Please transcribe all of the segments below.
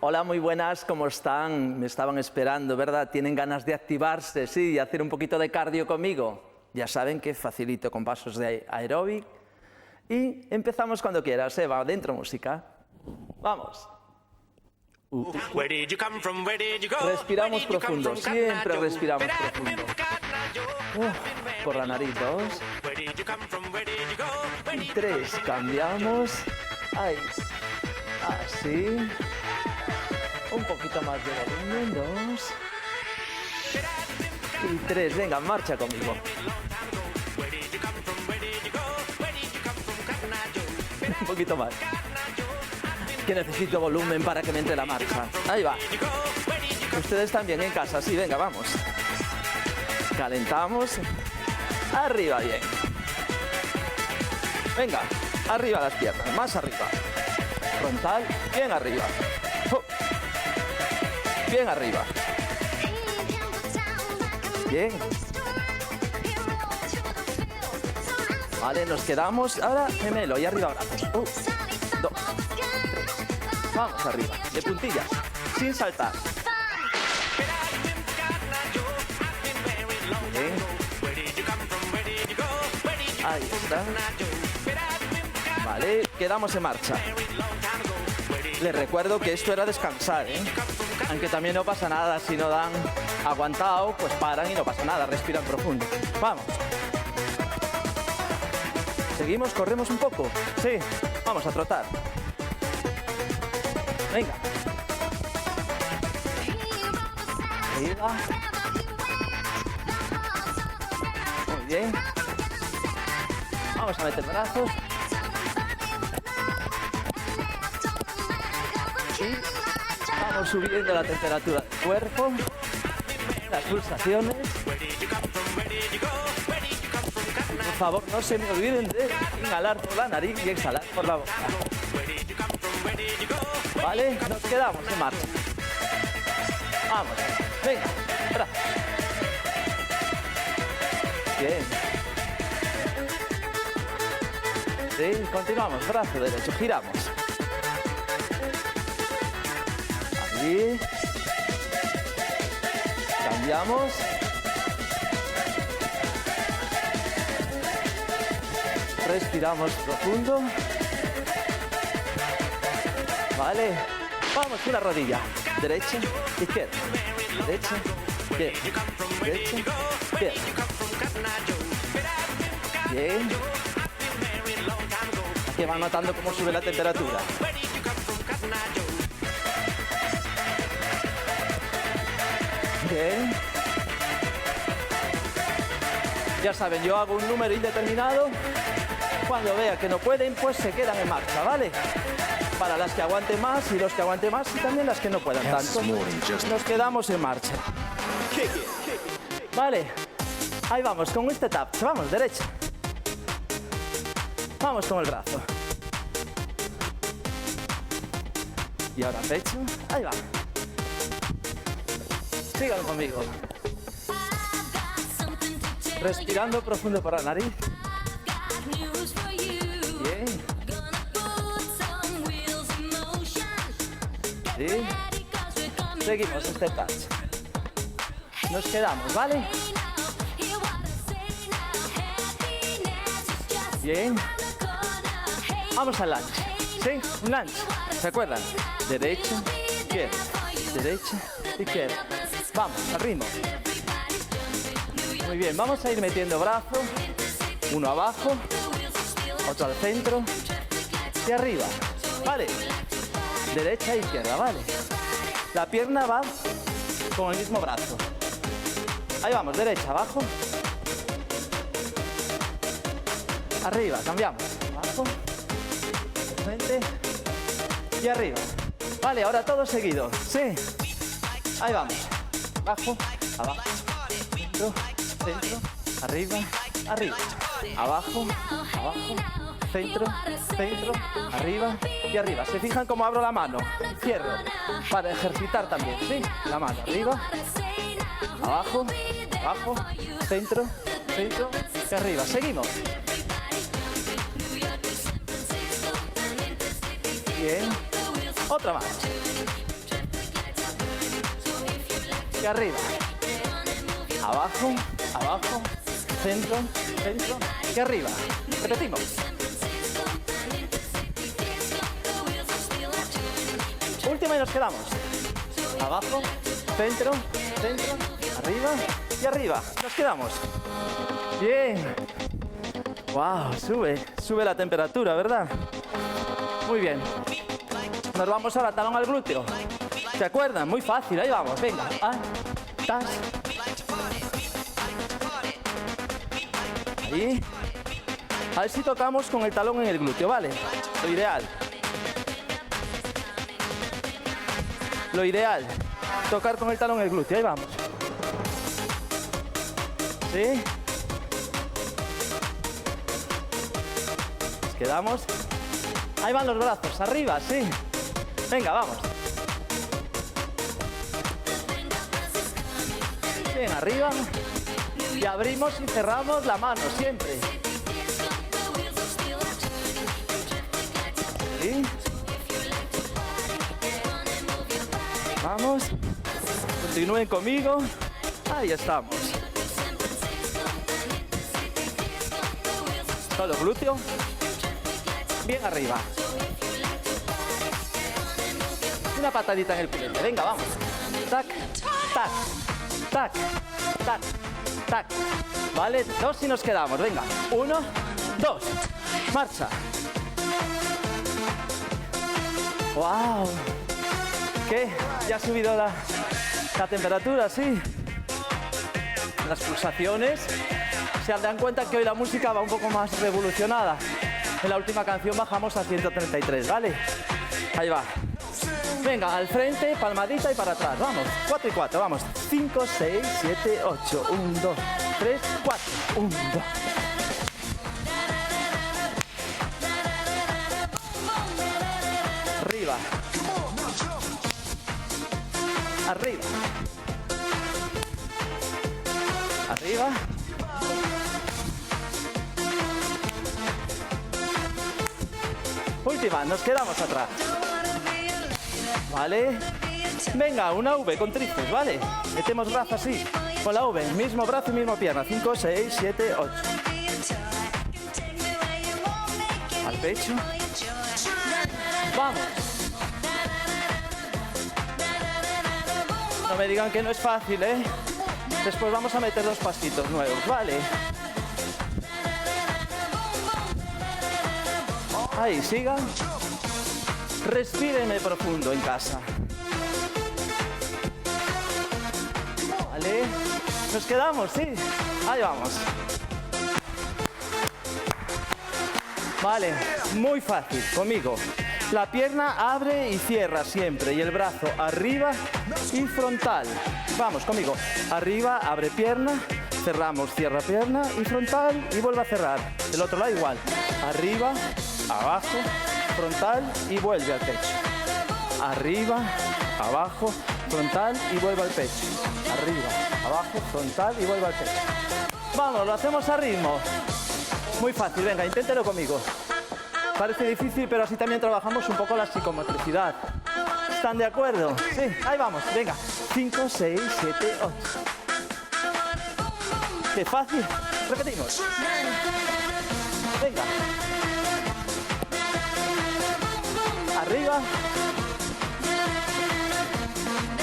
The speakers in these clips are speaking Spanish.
Hola, muy buenas, ¿cómo están? Me estaban esperando, ¿verdad? ¿Tienen ganas de activarse, sí, y hacer un poquito de cardio conmigo? Ya saben que facilito con pasos de aeróbic. Y empezamos cuando quieras, Eva, dentro música. Vamos. Respiramos profundo, siempre respiramos profundo. Por la nariz, 2. Y 3, cambiamos. Ahí. Así. Un poquito más de volumen, 2. Y 3, venga, marcha conmigo. Un poquito más. Que necesito volumen para que me entre la marcha. Ahí va. Ustedes también en casa, sí, venga, vamos. Calentamos. Arriba, bien. Venga, arriba las piernas, más arriba. Frontal, bien arriba. Bien arriba. Bien. Vale, nos quedamos. Ahora gemelo y arriba brazos. 1, 2, 3. Vamos arriba, de puntillas, sin saltar. Bien. Ahí está. Vale, quedamos en marcha. Les recuerdo que esto era descansar, ¿eh? Aunque también no pasa nada si no dan aguantado, pues paran y no pasa nada, respiran profundo. Vamos. Seguimos, corremos un poco. Sí, vamos a trotar. Venga. Ahí va. Muy bien. Vamos a meter brazos. Y vamos subiendo la temperatura del cuerpo, las pulsaciones. Por favor, no se me olviden de inhalar por la nariz y exhalar por la boca. Vale, nos quedamos en marcha. Vamos, venga, atrás. Bien. Sí, continuamos, brazo derecho, giramos. Ahí. Cambiamos. Respiramos profundo. Vale. Vamos, una rodilla. Derecha, izquierda. Derecha, izquierda. Derecha, izquierda. Bien. Aquí van notando cómo sube la temperatura. Bien. Ya saben, yo hago un número indeterminado. Cuando vea que no pueden, pues se quedan en marcha, ¿vale? Para las que aguanten más y los que aguanten más y también las que no puedan tanto. Nos quedamos en marcha. Vale. Ahí vamos, con este tap. Vamos, derecha. Vamos con el brazo. Y ahora pecho. Ahí va. Sigan conmigo. Respirando profundo por la nariz. Bien. Sí. Seguimos este touch. Nos quedamos, ¿vale? Bien. Vamos al lunge. ¿Sí? Un lunge. ¿Se acuerdan? Derecha, izquierda. Derecha, izquierda. Vamos, al ritmo. Muy bien, vamos a ir metiendo brazos. Uno abajo, otro al centro y arriba. Vale. Derecha e izquierda, vale. La pierna va con el mismo brazo. Ahí vamos, derecha, abajo. Arriba, cambiamos. Abajo, frente y arriba. Vale, ahora todo seguido. Sí. Ahí vamos. Abajo, abajo, centro, centro, arriba, arriba. Abajo, abajo, centro, centro, arriba y arriba. ¿Se fijan cómo abro la mano? Cierro. Para ejercitar también, ¿sí? La mano arriba, abajo, abajo, centro, centro y arriba. Seguimos. Bien. Otra más. y arriba. Abajo, abajo, centro, centro y arriba. Repetimos. Última y nos quedamos. Abajo, centro, centro, arriba y arriba. Nos quedamos. Bien. Wow, sube la temperatura, ¿verdad? Muy bien. Nos vamos ahora talón al glúteo. ¿Se acuerdan? Muy fácil, ahí vamos, venga. Tas. Ahí. A ver si tocamos con el talón en el glúteo, ¿vale? Lo ideal. Lo ideal. Tocar con el talón en el glúteo, ahí vamos. ¿Sí? Nos quedamos. Ahí van los brazos, arriba, sí. Venga, vamos. Bien, arriba. Y abrimos y cerramos la mano, siempre. ¿Sí? Vamos. Continúen conmigo. Ahí estamos. Solo glúteo. Bien arriba. Una patadita en el culete. Venga, vamos. Tac, tac, tac, tac, tac. Vale, 2 y nos quedamos. Venga. 1, 2. Marcha. ¡Wow! ¿Qué? ¿Ya ha subido la temperatura? Sí. Las pulsaciones. Se dan cuenta que hoy la música va un poco más revolucionada. En la última canción bajamos a 133, ¿vale? Ahí va. Venga, al frente, palmadita y para atrás. Vamos, 4 y 4, vamos. 5, 6, 7, 8. 1, 2, 3, 4. 1, 2. Arriba. Arriba. Arriba. Última, nos quedamos atrás. Vale. Venga, una V con tríceps, ¿vale? Metemos brazo así, con la V, mismo brazo y misma pierna. 5, 6, 7, 8. Al pecho. Vamos. No me digan que no es fácil, ¿eh? Después vamos a meter 2 pasitos nuevos, ¿vale? Ahí, sigan. Respíreme profundo en casa. Vale. Nos quedamos, sí. Ahí vamos. Vale, muy fácil, conmigo. La pierna abre y cierra siempre. Y el brazo arriba y frontal. Vamos, conmigo. Arriba, abre pierna. Cerramos, cierra pierna y frontal y vuelve a cerrar. Del otro lado igual. Arriba, abajo, frontal y vuelve al pecho. Arriba, abajo, frontal y vuelve al pecho. Arriba, abajo, frontal y vuelve al pecho. Vamos, lo hacemos a ritmo. Muy fácil, venga, inténtelo conmigo. Parece difícil, pero así también trabajamos un poco la psicomotricidad. ¿Están de acuerdo? Sí, ahí vamos, venga. 5, 6, 7, 8. ¡Qué fácil! Repetimos. Venga. Arriba.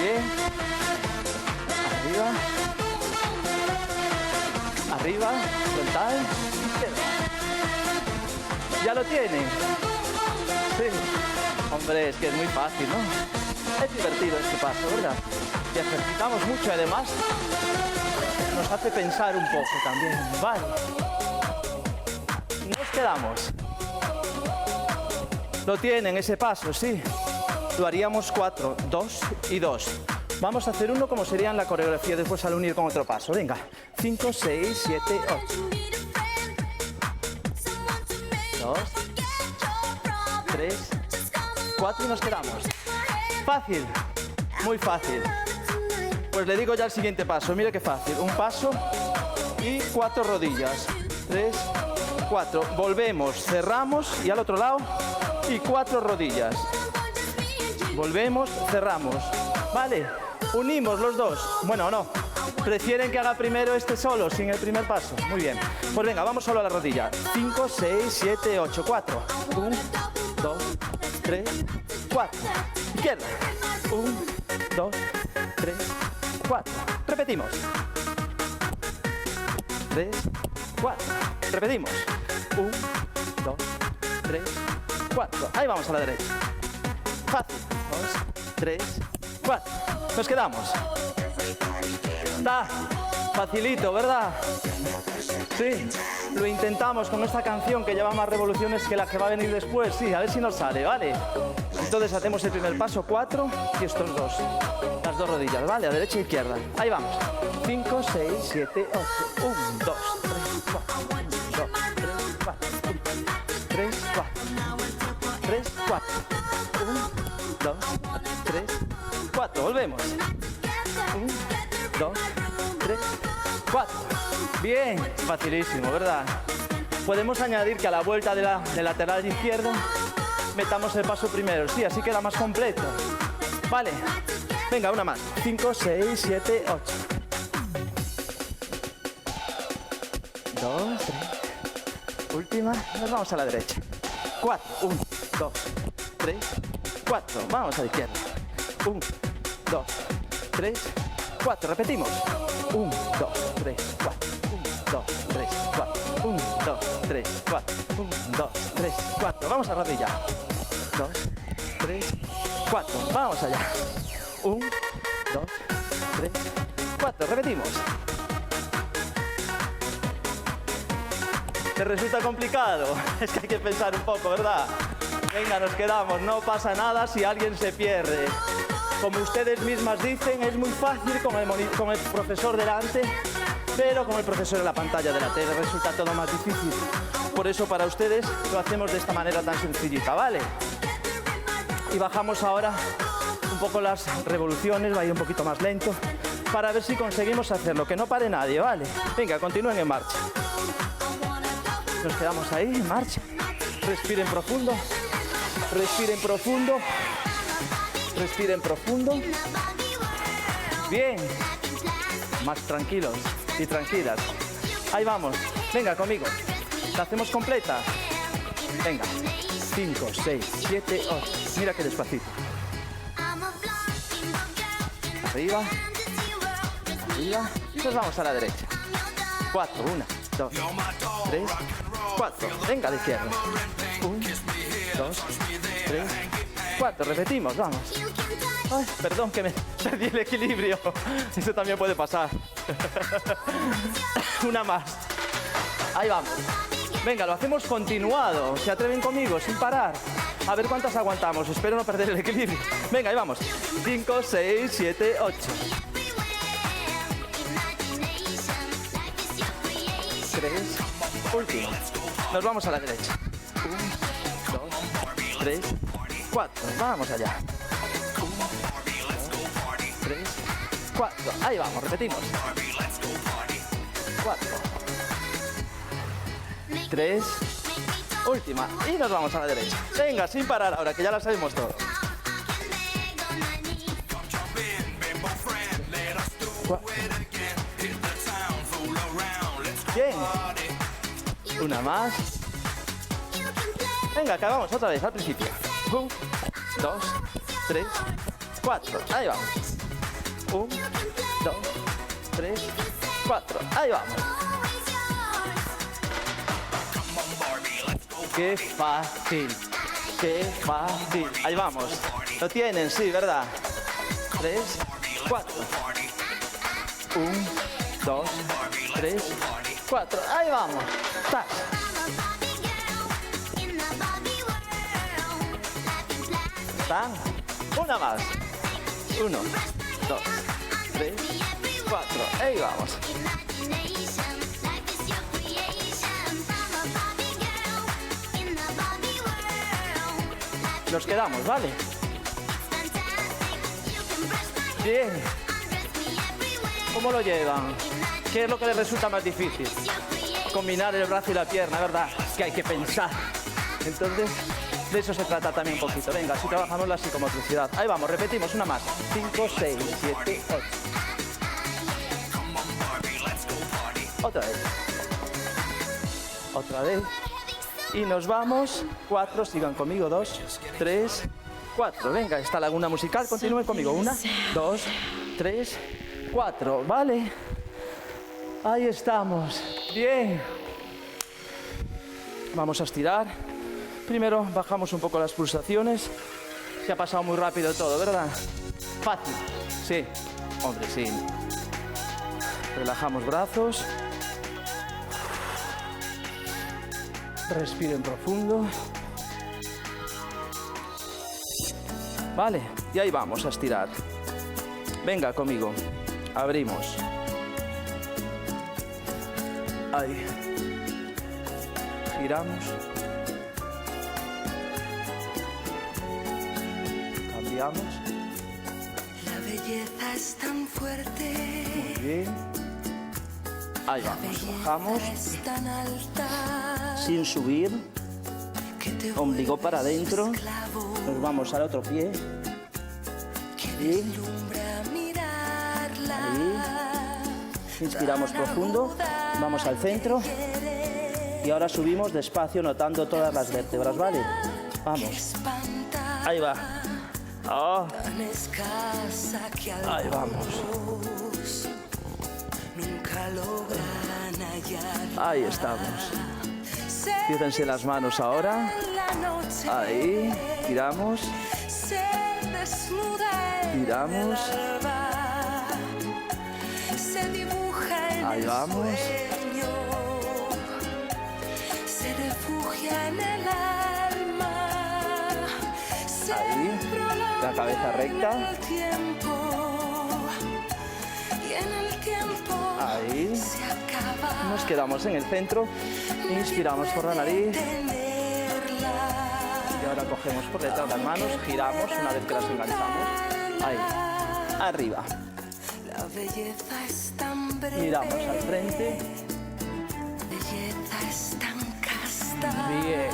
Bien. Arriba. Arriba. Frontal. ¿Ya lo tienen? Sí. Hombre, es que es muy fácil, ¿no? Es divertido este paso, ¿verdad? Y ejercitamos mucho y además nos hace pensar un poco también. Vale. Nos quedamos. Lo tienen ese paso, sí. Lo haríamos 4, 2 y 2. Vamos a hacer uno como sería en la coreografía después al unir con otro paso. Venga. 5, 6, 7, 8. 2, 3, 4 y nos quedamos. Fácil, muy fácil. Pues le digo ya el siguiente paso. Mire qué fácil. Un paso y 4 rodillas. 3, 4. Volvemos, cerramos y al otro lado y 4 rodillas. Volvemos, cerramos. Vale, Unimos los dos. Bueno, no. ¿Prefieren que haga primero este solo, sin el primer paso? Muy bien. Pues venga, vamos solo a la rodilla. 5, 6, 7, 8, 4. 1, 2, 3, 4. Izquierda. 1, 2, 3, 4. Repetimos. 3, 4. Repetimos. 1, 2, 3, 4. Ahí vamos a la derecha. Fácil. 2, 3, 4. Nos quedamos. Está facilito, ¿verdad? Sí. Lo intentamos con esta canción que lleva más revoluciones que la que va a venir después. Sí, a ver si nos sale, ¿vale? Entonces hacemos el primer paso, 4 y estos dos. Las dos rodillas, ¿vale? A derecha e izquierda. Ahí vamos. 5, 6, 7, 8. 1, 2, 3, 4. 1, 2, 3, 4. 3, 4. 3, 4. 1, 2, 3, 4. Volvemos. 1, 2, 3, 4. Bien, facilísimo, ¿verdad? Podemos añadir que a la vuelta de la lateral izquierda metamos el paso primero. Sí, así queda más completo. Vale. Venga, una más. 5, 6, 7, 8. 2, 3. Última. Nos vamos a la derecha. 4. 1, 2, 3, 4. Vamos a la izquierda. 1, 2, 3, 4. Repetimos. 1, 2, 3, 4. 1, 2, 3, 4. 1, 2, 3, 4. 1, 2, 3, 4. Vamos a rodilla. 2, 3, 4. Vamos allá. 1, 2, 3, 4. Repetimos. ¿Te resulta complicado? Es que hay que pensar un poco, ¿verdad? Venga, nos quedamos. No pasa nada si alguien se pierde. Como ustedes mismas dicen, es muy fácil con el profesor delante, pero con el profesor en la pantalla de la tele resulta todo más difícil. Por eso para ustedes lo hacemos de esta manera tan sencillita, ¿vale? Y bajamos ahora un poco las revoluciones, va a ir un poquito más lento, para ver si conseguimos hacerlo, que no pare nadie, ¿vale? Venga, continúen en marcha. Nos quedamos ahí, en marcha. Respiren profundo. Respiren profundo. Respiren profundo. Bien. Más tranquilos y tranquilas. Ahí vamos. Venga conmigo. La hacemos completa. Venga. 5, 6, 7, 8. Mira qué despacito. Arriba. Arriba. Y nos vamos a la derecha. 4, 1, 2, 3, 4. Venga a la izquierda. 1, 2, 3, 4. Repetimos, vamos. Ay, perdón que me perdí el equilibrio. Eso también puede pasar. Una más. Ahí vamos. Venga, lo hacemos continuado. ¿Se atreven conmigo? Sin parar. A ver cuántas aguantamos. Espero no perder el equilibrio. Venga, ahí vamos. 5, 6, 7, 8. 3. Último. Nos vamos a la derecha. 1, 2, 3, 4. Vamos allá. 1, 2, 3, 4. Ahí vamos, repetimos. 4. 3. Última. Y nos vamos a la derecha. Venga, sin parar ahora, que ya la sabemos todo. 4. Bien. Una más. Venga, acabamos otra vez al principio. 1, 2, 3, 4. Ahí vamos. 1, 2, 3, 4. Ahí vamos. Qué fácil. Qué fácil. Ahí vamos. Lo tienen, sí, ¿verdad? 3, 4. 1, 2, 3, 4. Ahí vamos. ¡Tas! ¿Están? Una más. 1, 2, 3, 4. Ahí vamos. Nos quedamos, ¿vale? Bien. ¿Cómo lo llevan? ¿Qué es lo que les resulta más difícil? Combinar el brazo y la pierna, ¿verdad? Que hay que pensar. Entonces, De eso se trata también un poquito. Venga, así trabajamos la psicomotricidad. Ahí vamos, repetimos una más. 5, 6, 7, 8. Otra vez. Otra vez. Y nos vamos. 4, sigan conmigo. 2, 3, 4. Venga, esta laguna musical, continúen conmigo. 1, 2, 3, 4. Vale. Ahí estamos. Bien. Vamos a estirar. Primero bajamos un poco las pulsaciones. Se ha pasado muy rápido todo, ¿verdad? Fácil. Sí. Hombre, sí. Relajamos brazos. Respiren profundo. Vale, y ahí vamos a estirar. Venga conmigo. Abrimos. Ahí. Giramos. Cambiamos. La belleza es tan fuerte. Muy bien. Ahí vamos, bajamos. Es tan alta. Sin subir. Que te Ombligo para adentro. esclavo. Nos vamos al otro pie. Que Y deslumbra mirarla. inspiramos profundo. Vamos al centro. Y ahora subimos despacio notando todas las vértebras, ¿vale? Vamos. Espanta. Ahí va. Oh, Tan escasa que ahí vamos. algunos nunca logran hallar. Ahí estamos. Fíjense las manos ahora. La noche Ahí. Tiramos. se desnuda en Tiramos. el alba. Se dibuja en Ahí el vamos. sueño. Se refugia en el alma. Se Ahí. La cabeza recta. en el tiempo. Y en el tiempo Ahí. se acaba. Nos quedamos en el centro. Inspiramos por la nariz. Tenerla. Y ahora cogemos por detrás las manos. Giramos una vez que las enganchamos. Ahí. Arriba. La belleza es tan breve. Miramos al frente. Belleza es tan casta. Bien.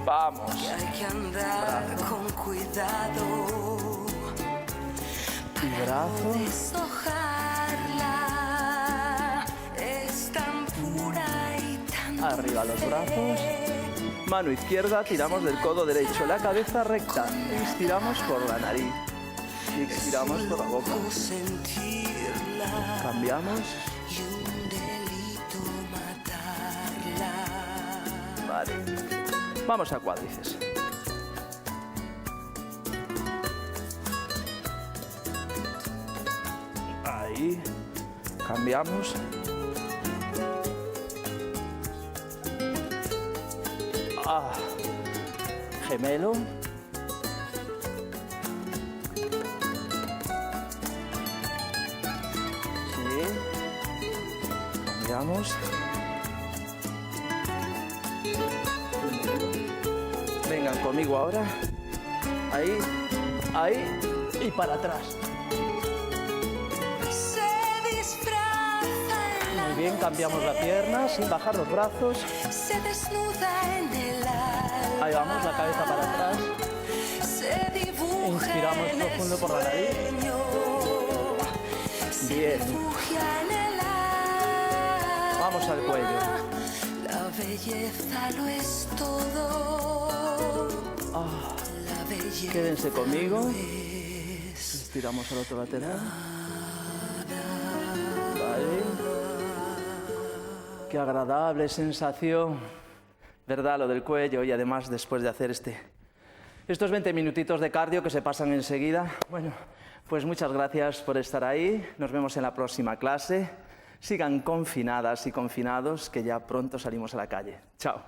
Vamos. Que hay que andar con cuidado. Y brazo. Deshojarla. Es tan pura y tan Arriba los dulce. brazos. Mano izquierda, tiramos del codo derecho. La cabeza recta. Inspiramos por la nariz. Y expiramos por la boca. Sentirla. Cambiamos. Y un delito matarla. Vale. Vamos a cuádriceps. Ahí. Cambiamos. Ah. Gemelo. Sí. Cambiamos. Vengan conmigo ahora. Ahí, ahí y para atrás. Se disfraza en la Muy bien, cambiamos la pierna sin bajar los brazos. se desnuda en el alma. Ahí vamos, la cabeza para atrás. Se dibuja Inspiramos en el profundo por la nariz. sueño. Se Bien. refugia en el alma. Vamos al cuello. La belleza lo es todo. Ah, La belleza quédense conmigo. lo es. Estiramos al otro lateral. Vale. Qué agradable sensación, ¿verdad? Lo del cuello y además después de hacer estos 20 minutitos de cardio que se pasan enseguida. Bueno, pues muchas gracias por estar ahí. Nos vemos en la próxima clase. Sigan confinadas y confinados, que ya pronto salimos a la calle. Chao.